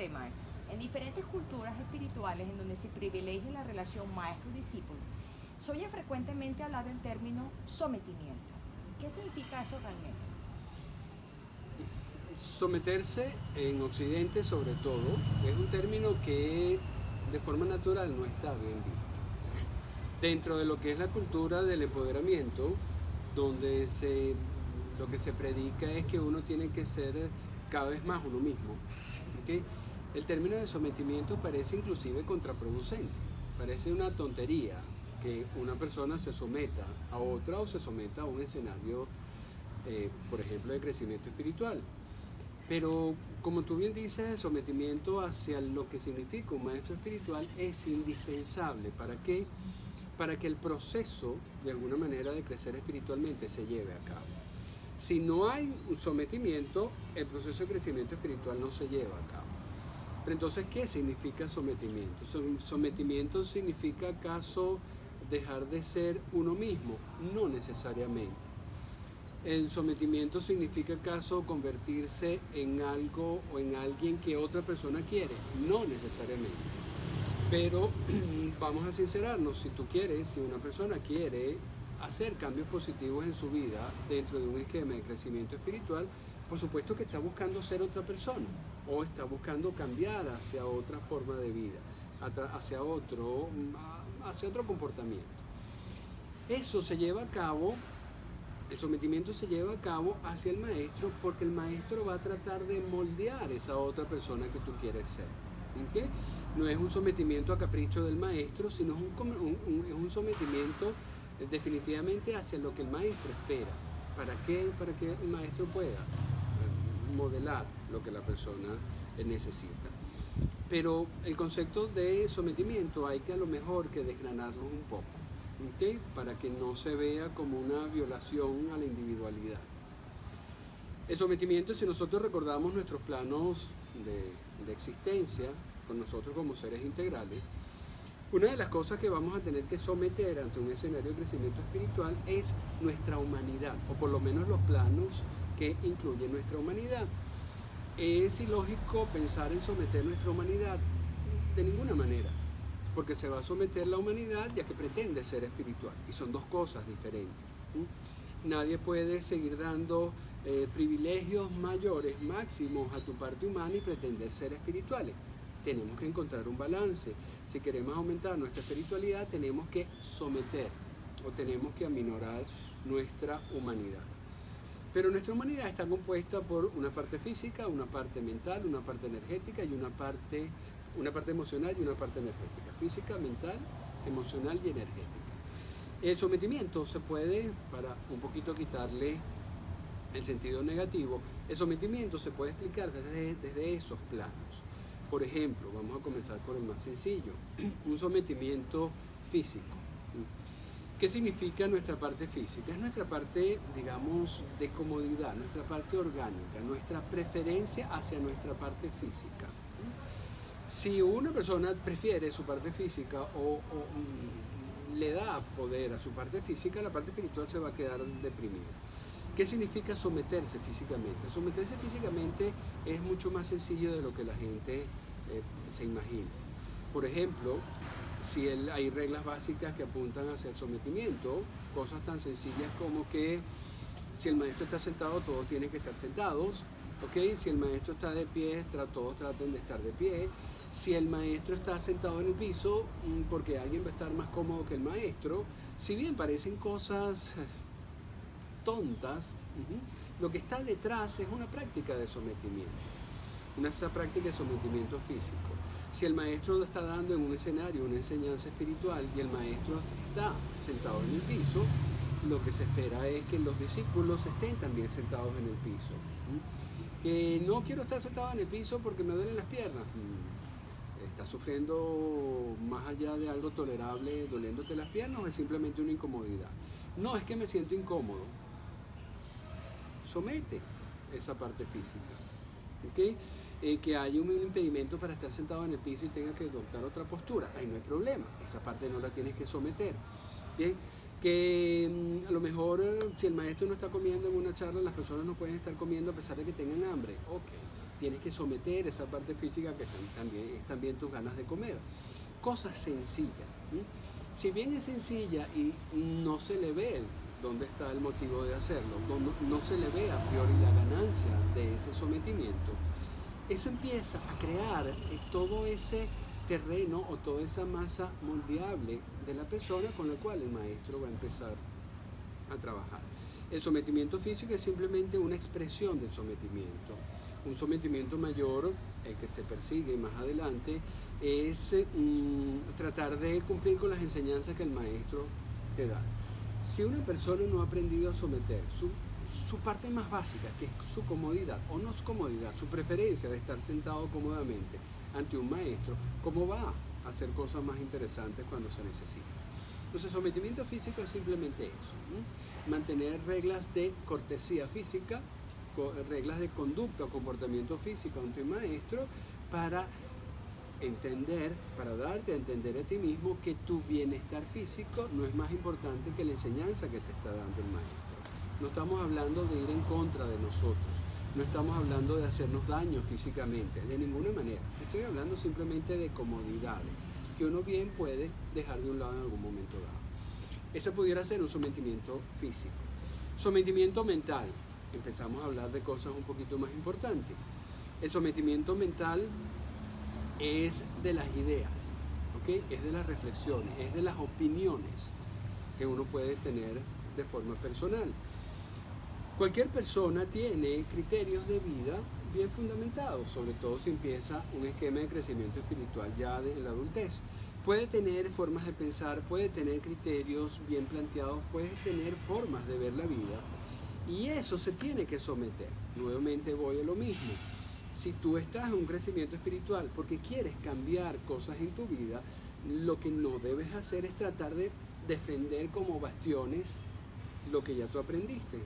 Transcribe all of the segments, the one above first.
usted, maestro, en diferentes culturas espirituales en donde se privilegia la relación maestro-discípulo, se oye frecuentemente hablar del término sometimiento. ¿Qué significa eso realmente? Someterse en Occidente, sobre todo, es un término que de forma natural no está bien visto. Dentro de lo que es la cultura del empoderamiento, donde lo que se predica es que uno tiene que ser cada vez más uno mismo. ¿Okay? El término de sometimiento parece inclusive contraproducente, parece una tontería que una persona se someta a otra o se someta a un escenario, por ejemplo, de crecimiento espiritual. Pero como tú bien dices, el sometimiento hacia lo que significa un maestro espiritual es indispensable. ¿Para qué? Para que el proceso, de alguna manera, de crecer espiritualmente se lleve a cabo. Si no hay un sometimiento, el proceso de crecimiento espiritual no se lleva a cabo. Pero entonces, ¿qué significa sometimiento? ¿Sometimiento significa acaso dejar de ser uno mismo? No necesariamente. ¿El sometimiento significa acaso convertirse en algo o en alguien que otra persona quiere? No necesariamente. Pero vamos a sincerarnos, si una persona quiere hacer cambios positivos en su vida dentro de un esquema de crecimiento espiritual, por supuesto que está buscando ser otra persona o está buscando cambiar hacia otra forma de vida, hacia otro comportamiento. Eso se lleva a cabo. El sometimiento se lleva a cabo hacia el maestro porque el maestro va a tratar de moldear esa otra persona que tú quieres ser. ¿Okay? No es un sometimiento a capricho del maestro, sino es un sometimiento definitivamente hacia lo que el maestro espera. ¿Para qué? Para que el maestro pueda modelar lo que la persona necesita. Pero el concepto de sometimiento hay que a lo mejor que desgranarlo un poco. ¿Okay? Para que no se vea como una violación a la individualidad. El sometimiento, si nosotros recordamos nuestros planos de existencia, con nosotros como seres integrales, una de las cosas que vamos a tener que someter ante un escenario de crecimiento espiritual es nuestra humanidad, o por lo menos los planos que incluyen nuestra humanidad. Es ilógico pensar en someter nuestra humanidad de ninguna manera, porque se va a someter la humanidad ya que pretende ser espiritual, y son dos cosas diferentes. Nadie puede seguir dando privilegios mayores, máximos a tu parte humana y pretender ser espirituales. Tenemos que encontrar un balance. Si queremos aumentar nuestra espiritualidad, tenemos que someter o tenemos que aminorar nuestra humanidad. Pero nuestra humanidad está compuesta por una parte física, una parte mental, una parte energética y una parte emocional y una parte energética. Física, mental, emocional y energética. El sometimiento se puede, para un poquito quitarle el sentido negativo, el sometimiento se puede explicar desde esos planos. Por ejemplo, vamos a comenzar por el más sencillo, un sometimiento físico. ¿Qué significa nuestra parte física? Es nuestra parte, digamos, de comodidad, nuestra parte orgánica, nuestra preferencia hacia nuestra parte física. Si una persona prefiere su parte física o le da poder a su parte física, la parte espiritual se va a quedar deprimida. ¿Qué significa someterse físicamente? Someterse físicamente es mucho más sencillo de lo que la gente se imagina. Por ejemplo, hay reglas básicas que apuntan hacia el sometimiento, cosas tan sencillas como que si el maestro está sentado, todos tienen que estar sentados, ¿okay? Si el maestro está de pie, todos traten de estar de pie. Si el maestro está sentado en el piso, porque alguien va a estar más cómodo que el maestro, si bien parecen cosas tontas, lo que está detrás es una práctica de sometimiento, una práctica de sometimiento físico. Si el maestro está dando en un escenario una enseñanza espiritual y el maestro está sentado en el piso, lo que se espera es que los discípulos estén también sentados en el piso. Que no quiero estar sentado en el piso porque me duelen las piernas. ¿Estás sufriendo más allá de algo tolerable, doliéndote las piernas, o es simplemente una incomodidad? No, es que me siento incómodo. Somete esa parte física. ¿Okay? Que haya un impedimento para estar sentado en el piso y tenga que adoptar otra postura, ahí no hay problema, esa parte no la tienes que someter. ¿Bien? Que a lo mejor si el maestro no está comiendo en una charla, las personas no pueden estar comiendo a pesar de que tengan hambre. Ok, tienes que someter esa parte física que también tus ganas de comer. Cosas sencillas. Si bien es sencilla y no se le ve dónde está el motivo de hacerlo, no se le ve a priori la ganancia de ese sometimiento, eso empieza a crear todo ese terreno o toda esa masa moldeable de la persona con la cual el maestro va a empezar a trabajar. El sometimiento físico es simplemente una expresión del sometimiento. Un sometimiento mayor, el que se persigue más adelante, es tratar de cumplir con las enseñanzas que el maestro te da. Si una persona no ha aprendido a someter su parte más básica, que es su comodidad o no su comodidad, su preferencia de estar sentado cómodamente ante un maestro, ¿cómo va a hacer cosas más interesantes cuando se necesita? Entonces, sometimiento físico es simplemente eso, ¿no? Mantener reglas de cortesía física, reglas de conducta o comportamiento físico ante un maestro para darte a entender a ti mismo que tu bienestar físico no es más importante que la enseñanza que te está dando el maestro. No estamos hablando de ir en contra de nosotros, no estamos hablando de hacernos daño físicamente, de ninguna manera. Estoy hablando simplemente de comodidades que uno bien puede dejar de un lado en algún momento dado. Ese pudiera ser un sometimiento físico. Sometimiento mental. Empezamos a hablar de cosas un poquito más importantes. El sometimiento mental es de las ideas, ¿okay? Es de las reflexiones, es de las opiniones que uno puede tener de forma personal. Cualquier persona tiene criterios de vida bien fundamentados, sobre todo si empieza un esquema de crecimiento espiritual ya en la adultez. Puede tener formas de pensar, puede tener criterios bien planteados, puede tener formas de ver la vida y eso se tiene que someter. Nuevamente voy a lo mismo. Si tú estás en un crecimiento espiritual porque quieres cambiar cosas en tu vida, lo que no debes hacer es tratar de defender como bastiones lo que ya tú aprendiste.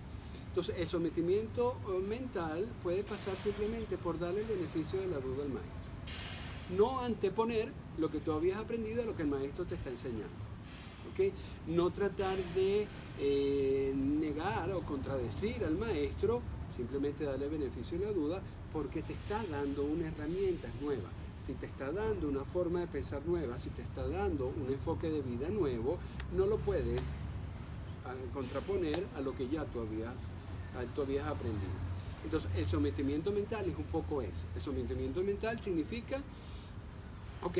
Entonces, el sometimiento mental puede pasar simplemente por darle el beneficio de la duda al maestro. No anteponer lo que tú habías aprendido a lo que el maestro te está enseñando. ¿Okay? No tratar de negar o contradecir al maestro, simplemente darle el beneficio de la duda porque te está dando una herramienta nueva. Si te está dando una forma de pensar nueva, si te está dando un enfoque de vida nuevo, no lo puedes contraponer a lo que ya tú habías aprendido. Entonces, el sometimiento mental es un poco eso. El sometimiento mental significa, ok,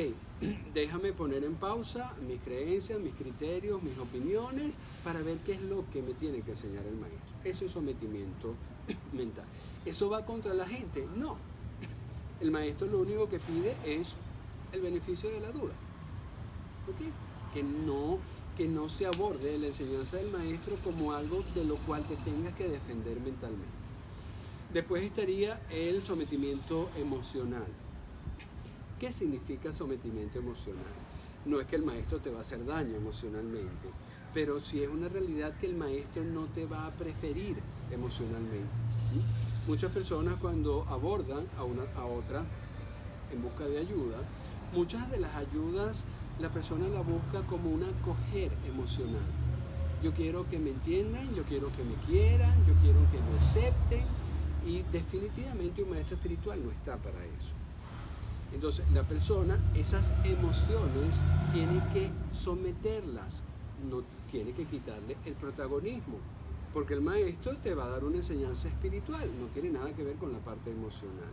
déjame poner en pausa mis creencias, mis criterios, mis opiniones, para ver qué es lo que me tiene que enseñar el maestro. Eso es sometimiento mental. ¿Eso va contra la gente? No. El maestro lo único que pide es el beneficio de la duda. ¿Ok? Que no se aborde la enseñanza del maestro como algo de lo cual te tengas que defender mentalmente. Después estaría el sometimiento emocional. ¿Qué significa sometimiento emocional? No es que el maestro te va a hacer daño emocionalmente, pero sí es una realidad que el maestro no te va a preferir emocionalmente. Muchas personas cuando abordan a otra en busca de ayuda, muchas de las ayudas la persona la busca como un acoger emocional. Yo quiero que me entiendan, yo quiero que me quieran, yo quiero que me acepten y definitivamente un maestro espiritual no está para eso. Entonces la persona, esas emociones tiene que someterlas, no tiene que quitarle el protagonismo, porque el maestro te va a dar una enseñanza espiritual, no tiene nada que ver con la parte emocional.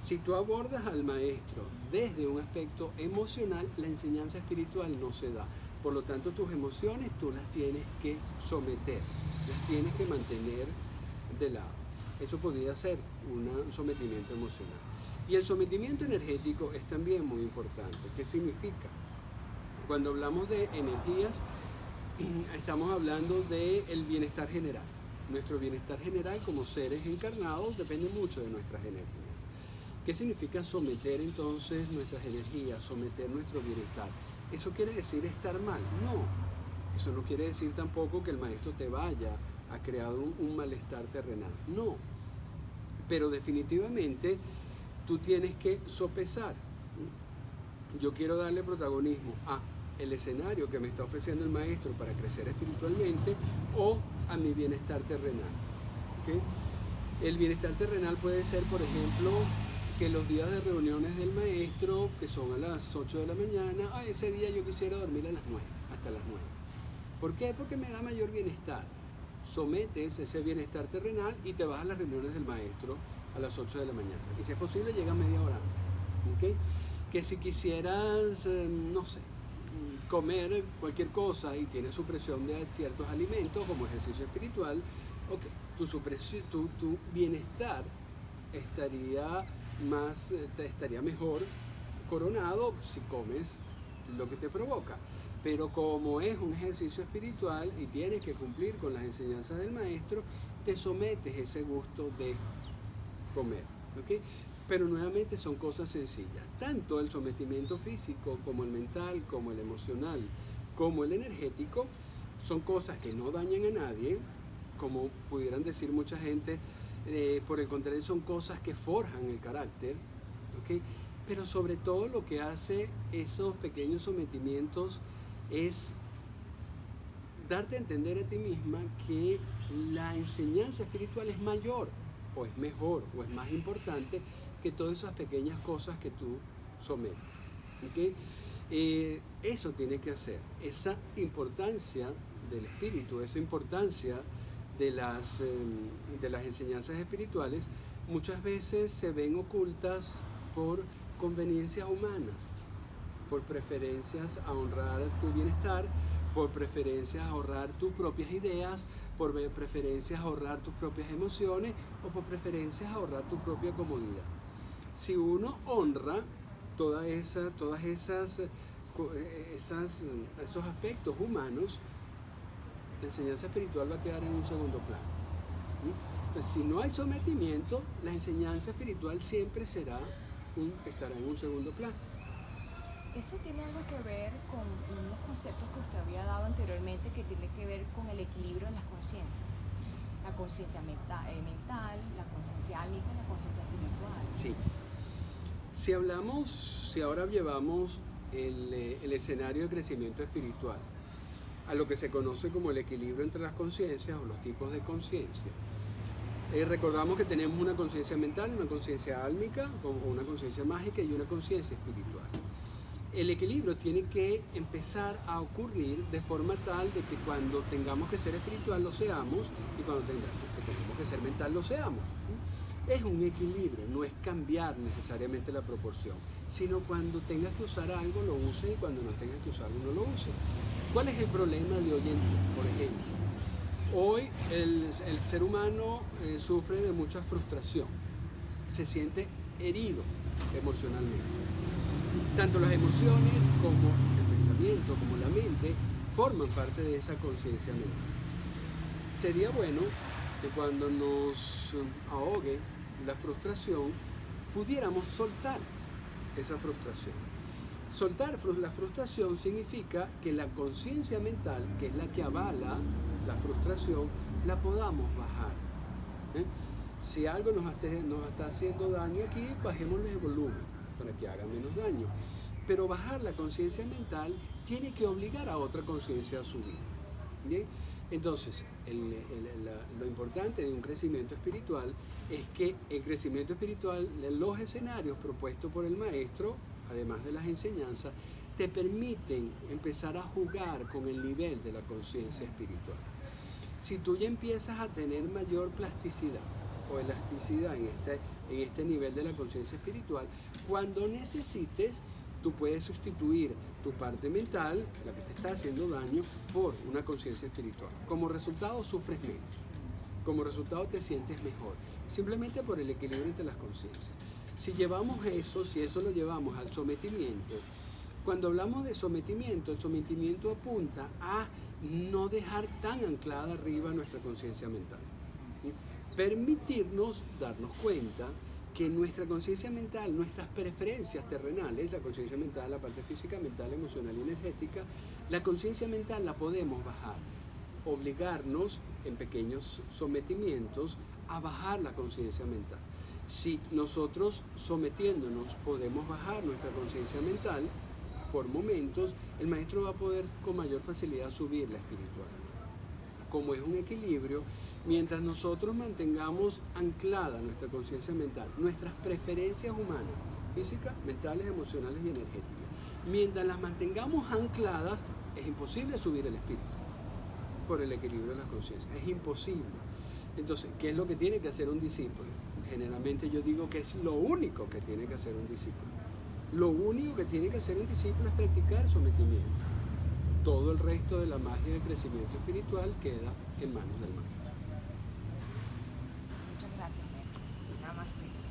Si tú abordas al maestro desde un aspecto emocional, la enseñanza espiritual no se da. Por lo tanto, tus emociones tú las tienes que someter, las tienes que mantener de lado. Eso podría ser un sometimiento emocional. Y el sometimiento energético es también muy importante. ¿Qué significa? Cuando hablamos de energías, estamos hablando del bienestar general. Nuestro bienestar general como seres encarnados depende mucho de nuestras energías. ¿Qué significa someter entonces nuestras energías, someter nuestro bienestar? ¿Eso quiere decir estar mal? No. Eso no quiere decir tampoco que el maestro te vaya a crear un malestar terrenal. No. Pero definitivamente tú tienes que sopesar. Yo quiero darle protagonismo a el escenario que me está ofreciendo el maestro para crecer espiritualmente o a mi bienestar terrenal. ¿Okay? El bienestar terrenal puede ser, por ejemplo, que los días de reuniones del maestro, que son a las 8 de la mañana, ese día yo quisiera dormir a las 9, hasta las 9. ¿Por qué? Porque me da mayor bienestar. Sometes ese bienestar terrenal y te vas a las reuniones del maestro a las 8 de la mañana. Y si es posible, llega media hora antes. ¿Okay? Que si quisieras, no sé, comer cualquier cosa y tienes supresión de ciertos alimentos como ejercicio espiritual, tu bienestar estaría mejor coronado si comes lo que te provoca. Pero como es un ejercicio espiritual y tienes que cumplir con las enseñanzas del maestro, te sometes a ese gusto de comer. ¿Okay? Pero nuevamente son cosas sencillas. Tanto el sometimiento físico como el mental, como el emocional, como el energético, son cosas que no dañan a nadie, como pudieran decir mucha gente. Por el contrario, son cosas que forjan el carácter. ¿Okay? Pero sobre todo lo que hace esos pequeños sometimientos es darte a entender a ti misma que la enseñanza espiritual es mayor, o es mejor, o es más importante que todas esas pequeñas cosas que tú sometes. ¿Okay? Eso tiene que hacer, esa importancia del espíritu, esa importancia de las enseñanzas espirituales, muchas veces se ven ocultas por conveniencias humanas, por preferencias a honrar tu bienestar, por preferencias a ahorrar tus propias ideas, por preferencias a ahorrar tus propias emociones o por preferencias a ahorrar tu propia comodidad. Si uno honra esos aspectos humanos, la enseñanza espiritual va a quedar en un segundo plano. Pues si no hay sometimiento, la enseñanza espiritual siempre estará en un segundo plano. Eso tiene algo que ver con unos conceptos que usted había dado anteriormente que tiene que ver con el equilibrio de las conciencias. La conciencia mental, la conciencia álmica y la conciencia espiritual. Sí. Si ahora llevamos el escenario de crecimiento espiritual a lo que se conoce como el equilibrio entre las conciencias o los tipos de conciencia. Recordamos que tenemos una conciencia mental, una conciencia álmica, una conciencia mágica y una conciencia espiritual. El equilibrio tiene que empezar a ocurrir de forma tal de que cuando tengamos que ser espiritual lo seamos y cuando tengamos que ser mental lo seamos. Es un equilibrio, no es cambiar necesariamente la proporción, sino cuando tengas que usar algo lo uses y cuando no tengas que usarlo no lo uses. ¿Cuál es el problema de hoy en día? Por ejemplo, hoy el ser humano sufre de mucha frustración, se siente herido emocionalmente. Tanto las emociones como el pensamiento, como la mente, forman parte de esa conciencia mental. Sería bueno que cuando nos ahogue la frustración, pudiéramos soltar esa frustración. Soltar la frustración significa que la conciencia mental, que es la que avala la frustración, la podamos bajar. Si algo nos está haciendo daño aquí, bajémosle el volumen para que haga menos daño. Pero bajar la conciencia mental tiene que obligar a otra conciencia a subir. ¿Bien? Entonces, lo importante de un crecimiento espiritual es que el crecimiento espiritual, los escenarios propuestos por el maestro, además de las enseñanzas, te permiten empezar a jugar con el nivel de la conciencia espiritual. Si tú ya empiezas a tener mayor plasticidad o elasticidad en este nivel de la conciencia espiritual, cuando necesites, tú puedes sustituir tu parte mental, la que te está haciendo daño, por una conciencia espiritual. Como resultado sufres menos, como resultado te sientes mejor, simplemente por el equilibrio entre las conciencias. Si eso lo llevamos al sometimiento, cuando hablamos de sometimiento, el sometimiento apunta a no dejar tan anclada arriba nuestra conciencia mental. Permitirnos darnos cuenta que nuestra conciencia mental, nuestras preferencias terrenales, la conciencia mental, la parte física, mental, emocional y energética, la conciencia mental la podemos bajar, obligarnos en pequeños sometimientos a bajar la conciencia mental. Si nosotros sometiéndonos podemos bajar nuestra conciencia mental por momentos, el maestro va a poder con mayor facilidad subir la espiritual. como es un equilibrio, mientras nosotros mantengamos anclada nuestra conciencia mental, nuestras preferencias humanas, físicas, mentales, emocionales y energéticas, mientras las mantengamos ancladas, es imposible subir el espíritu por el equilibrio de las conciencias, es imposible. Entonces, ¿qué es lo que tiene que hacer un discípulo? Generalmente yo digo que es lo único que tiene que hacer un discípulo. Lo único que tiene que hacer un discípulo es practicar sometimiento. Todo el resto de la magia del crecimiento espiritual queda en manos del maestro. Muchas gracias, Néstor. Namaste.